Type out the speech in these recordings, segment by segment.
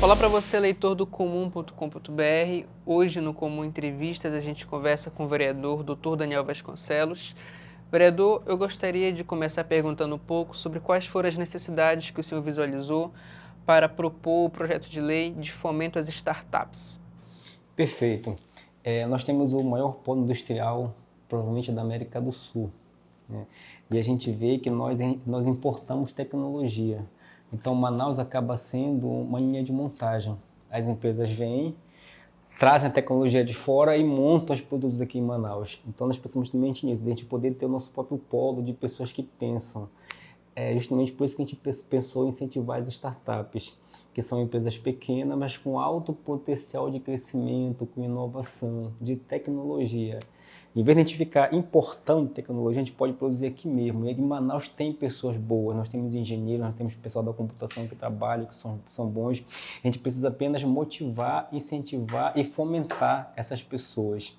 Olá para você, leitor do comum.com.br. Hoje no Comum Entrevistas a gente conversa com o vereador Dr. Daniel Vasconcelos. Vereador, eu gostaria de começar perguntando um pouco sobre quais foram as necessidades que o senhor visualizou para propor o projeto de lei de fomento às startups. Perfeito. Nós temos o maior polo industrial, provavelmente da América do Sul, né? E a gente vê que nós importamos tecnologia. Então, Manaus acaba sendo uma linha de montagem. As empresas vêm, trazem a tecnologia de fora e montam os produtos aqui em Manaus. Então, nós pensamos também nisso, de a gente poder ter o nosso próprio polo de pessoas que pensam. É justamente por isso que a gente pensou em incentivar as startups, que são empresas pequenas, mas com alto potencial de crescimento, com inovação, de tecnologia. Em vez de a gente ficar importando tecnologia, a gente pode produzir aqui mesmo. E aqui em Manaus tem pessoas boas, nós temos engenheiros, nós temos pessoal da computação que trabalha, que são bons. A gente precisa apenas motivar, incentivar e fomentar essas pessoas.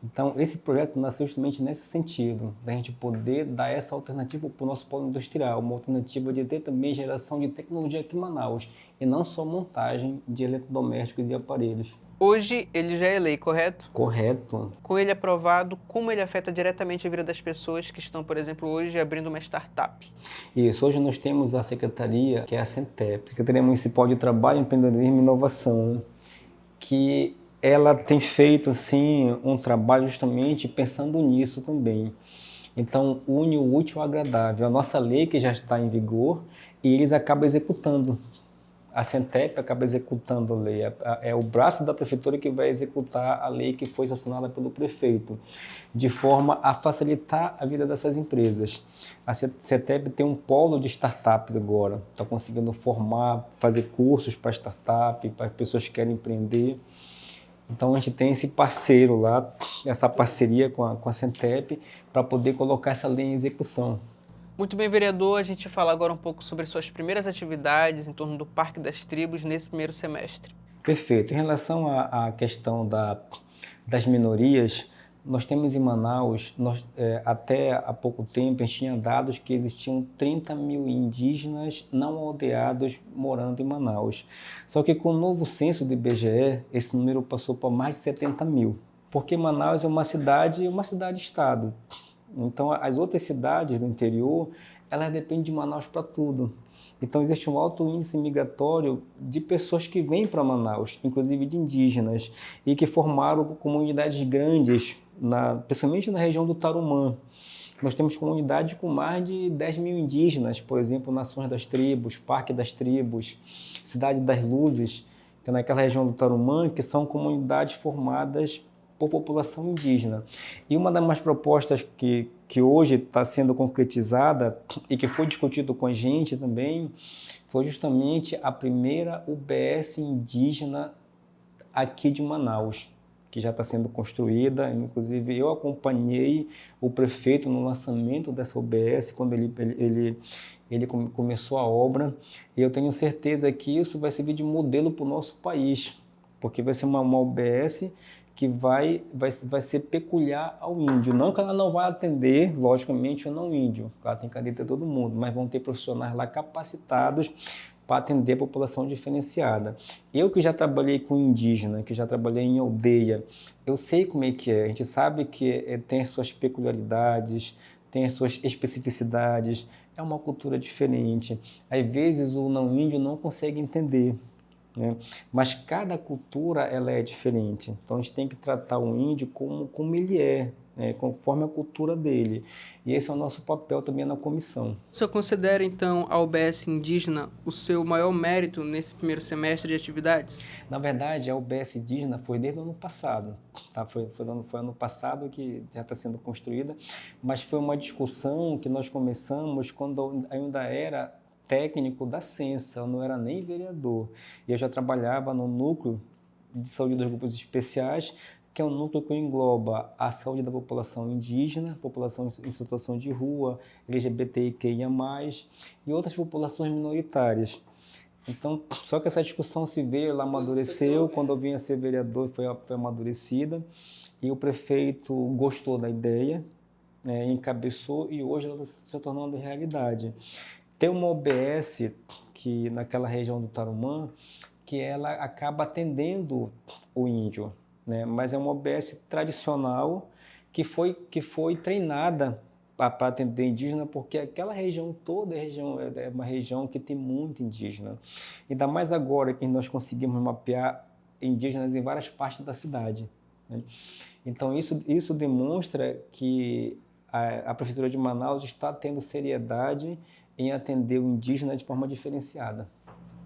Então, esse projeto nasceu justamente nesse sentido, da gente poder dar essa alternativa para o nosso polo industrial, uma alternativa de ter também geração de tecnologia aqui em Manaus, e não só montagem de eletrodomésticos e aparelhos. Hoje ele já é lei, correto? Correto. Com ele aprovado, como ele afeta diretamente a vida das pessoas que estão, por exemplo, hoje abrindo uma startup? Isso, hoje nós temos a secretaria, que é a Centep, Secretaria Municipal de Trabalho, Empreendedorismo e Inovação, que ela tem feito assim um trabalho justamente pensando nisso também. Então, une o útil ao agradável. A nossa lei que já está em vigor e eles acabam executando. A Centep acaba executando a lei. É o braço da prefeitura que vai executar a lei que foi sancionada pelo prefeito, de forma a facilitar a vida dessas empresas. A Centep tem um polo de startups agora, está conseguindo formar, fazer cursos para startup, para pessoas que querem empreender. Então a gente tem esse parceiro lá, essa parceria com a Centep, para poder colocar essa lei em execução. Muito bem, vereador, a gente fala agora um pouco sobre suas primeiras atividades em torno do Parque das Tribos nesse primeiro semestre. Perfeito. Em relação à questão das minorias, nós temos em Manaus, até há pouco tempo, a gente tinha dados que existiam 30 mil indígenas não aldeados morando em Manaus. Só que com o novo censo do IBGE, esse número passou para mais de 70 mil. Porque Manaus é uma cidade-estado. Então, as outras cidades do interior, elas dependem de Manaus para tudo. Então, existe um alto índice migratório de pessoas que vêm para Manaus, inclusive de indígenas, e que formaram comunidades grandes, principalmente na região do Tarumã. Nós temos comunidades com mais de 10 mil indígenas, por exemplo, Nações das Tribos, Parque das Tribos, Cidade das Luzes, que é naquela região do Tarumã, que são comunidades formadas por população indígena. E uma das propostas que hoje está sendo concretizada e que foi discutido com a gente também, foi justamente a primeira UBS indígena aqui de Manaus, que já está sendo construída. Inclusive, eu acompanhei o prefeito no lançamento dessa UBS, quando ele começou a obra, e eu tenho certeza que isso vai servir de modelo para o nosso país, porque vai ser uma UBS que vai ser peculiar ao índio. Não que ela não vai atender, logicamente, o não índio, ela tem que atender todo mundo, mas vão ter profissionais lá capacitados para atender a população diferenciada. Eu que já trabalhei com indígena, que já trabalhei em aldeia, eu sei como é que é. A gente sabe que tem as suas peculiaridades, tem as suas especificidades, é uma cultura diferente. Às vezes o não índio não consegue entender, né? Mas cada cultura ela é diferente. Então a gente tem que tratar o índio como ele é, né? Conforme a cultura dele. E esse é o nosso papel também na comissão. O senhor considera, então, a UBS indígena o seu maior mérito nesse primeiro semestre de atividades? Na verdade, a UBS indígena foi desde o ano passado, tá? Foi ano passado que já está sendo construída, mas foi uma discussão que nós começamos quando ainda era técnico da Censa, eu não era nem vereador. E eu já trabalhava no núcleo de saúde dos grupos especiais, que é um núcleo que engloba a saúde da população indígena, população em situação de rua, LGBTQIA+, e outras populações minoritárias. Então, só que essa discussão se veio, ela amadureceu, quando eu vim a ser vereador foi amadurecida, e o prefeito gostou da ideia, né, encabeçou, e hoje ela está se tornando realidade. Tem uma OBS que naquela região do Tarumã, que ela acaba atendendo o índio, né? Mas é uma OBS tradicional que foi treinada para atender indígena, porque aquela região toda é uma região que tem muito indígena. Ainda mais agora que nós conseguimos mapear indígenas em várias partes da cidade, né? Então, isso demonstra que a Prefeitura de Manaus está tendo seriedade em atender o indígena de forma diferenciada.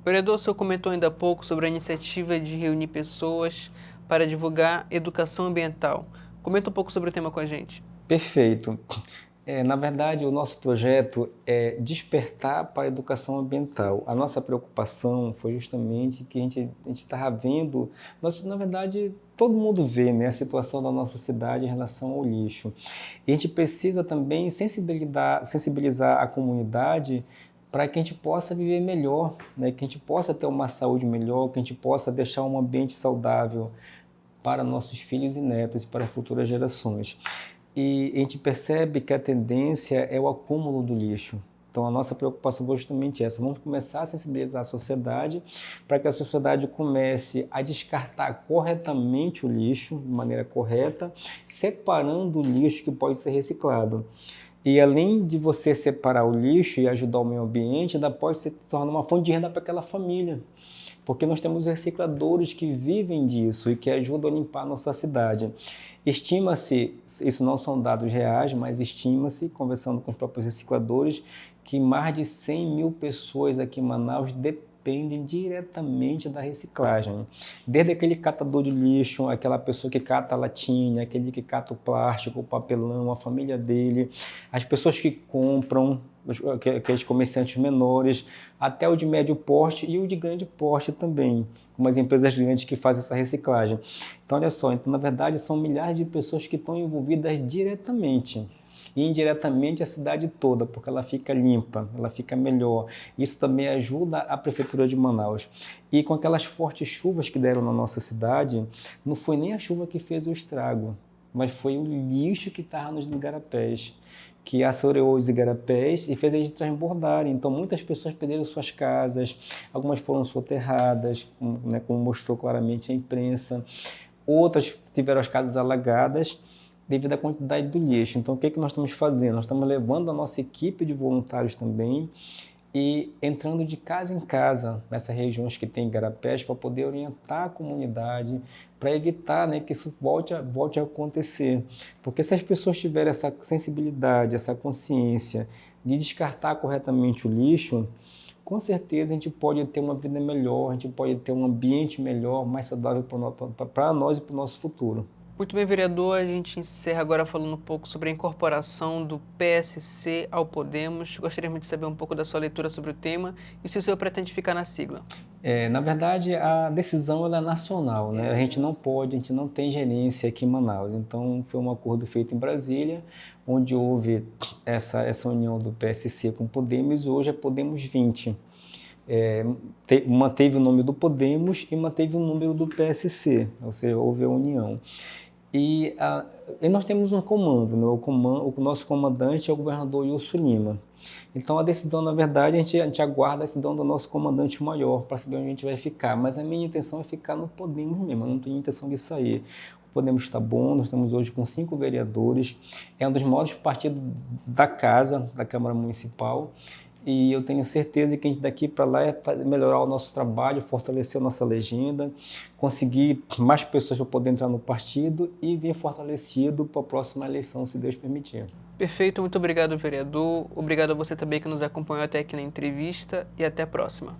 Vereador, o senhor comentou ainda há pouco sobre a iniciativa de reunir pessoas para divulgar educação ambiental. Comenta um pouco sobre o tema com a gente. Perfeito. Na verdade, o nosso projeto é despertar para a educação ambiental. A nossa preocupação foi justamente que a gente estava vendo, na verdade, todo mundo vê, né, a situação da nossa cidade em relação ao lixo. E a gente precisa também sensibilizar a comunidade para que a gente possa viver melhor, né, que a gente possa ter uma saúde melhor, que a gente possa deixar um ambiente saudável para nossos filhos e netos e para futuras gerações. E a gente percebe que a tendência é o acúmulo do lixo. Então, a nossa preocupação foi justamente essa. Vamos começar a sensibilizar a sociedade para que a sociedade comece a descartar corretamente o lixo, de maneira correta, separando o lixo que pode ser reciclado. E além de você separar o lixo e ajudar o meio ambiente, ainda pode se tornar uma fonte de renda para aquela família. Porque nós temos recicladores que vivem disso e que ajudam a limpar a nossa cidade. Estima-se, isso não são dados reais, mas estima-se, conversando com os próprios recicladores, que mais de 100 mil pessoas aqui em Manaus dependem diretamente da reciclagem. Desde aquele catador de lixo, aquela pessoa que cata a latinha, aquele que cata o plástico, o papelão, a família dele, as pessoas que compram, aqueles comerciantes menores, até o de médio porte e o de grande porte também, como as empresas grandes que fazem essa reciclagem. Então, olha só, então, na verdade, são milhares de pessoas que estão envolvidas diretamente e indiretamente a cidade toda, porque ela fica limpa, ela fica melhor. Isso também ajuda a Prefeitura de Manaus. E com aquelas fortes chuvas que deram na nossa cidade, não foi nem a chuva que fez o estrago, mas foi o lixo que estava nos igarapés, que assoreou os igarapés e fez eles transbordarem. Então, muitas pessoas perderam suas casas, algumas foram soterradas, né, como mostrou claramente a imprensa. Outras tiveram as casas alagadas devido à quantidade do lixo. Então, o que nós estamos fazendo? Nós estamos levando a nossa equipe de voluntários também e entrando de casa em casa nessas regiões que tem igarapés para poder orientar a comunidade, para evitar, né, que isso volte a acontecer. Porque se as pessoas tiverem essa sensibilidade, essa consciência de descartar corretamente o lixo, com certeza a gente pode ter uma vida melhor, a gente pode ter um ambiente melhor, mais saudável para nós e para o nosso futuro. Muito bem, vereador. A gente encerra agora falando um pouco sobre a incorporação do PSC ao Podemos. Gostaríamos de saber um pouco da sua leitura sobre o tema e se o senhor pretende ficar na sigla. Na verdade, a decisão ela é nacional, né? A gente não tem gerência aqui em Manaus. Então, foi um acordo feito em Brasília, onde houve essa união do PSC com o Podemos, e hoje é Podemos 20. Manteve o nome do Podemos e manteve o número do PSC, ou seja, houve a união. E nós temos um comando, né? O nosso comandante é o governador Wilson Lima. Então a decisão, na verdade, a gente aguarda a decisão do nosso comandante maior para saber onde a gente vai ficar. Mas a minha intenção é ficar no Podemos mesmo, eu não tenho intenção de sair. O Podemos está bom, nós estamos hoje com 5 vereadores, é um dos maiores partidos da casa, da Câmara Municipal. E eu tenho certeza que a gente daqui para lá é melhorar o nosso trabalho, fortalecer a nossa legenda, conseguir mais pessoas para poder entrar no partido e vir fortalecido para a próxima eleição, se Deus permitir. Perfeito, muito obrigado, vereador. Obrigado a você também que nos acompanhou até aqui na entrevista e até a próxima.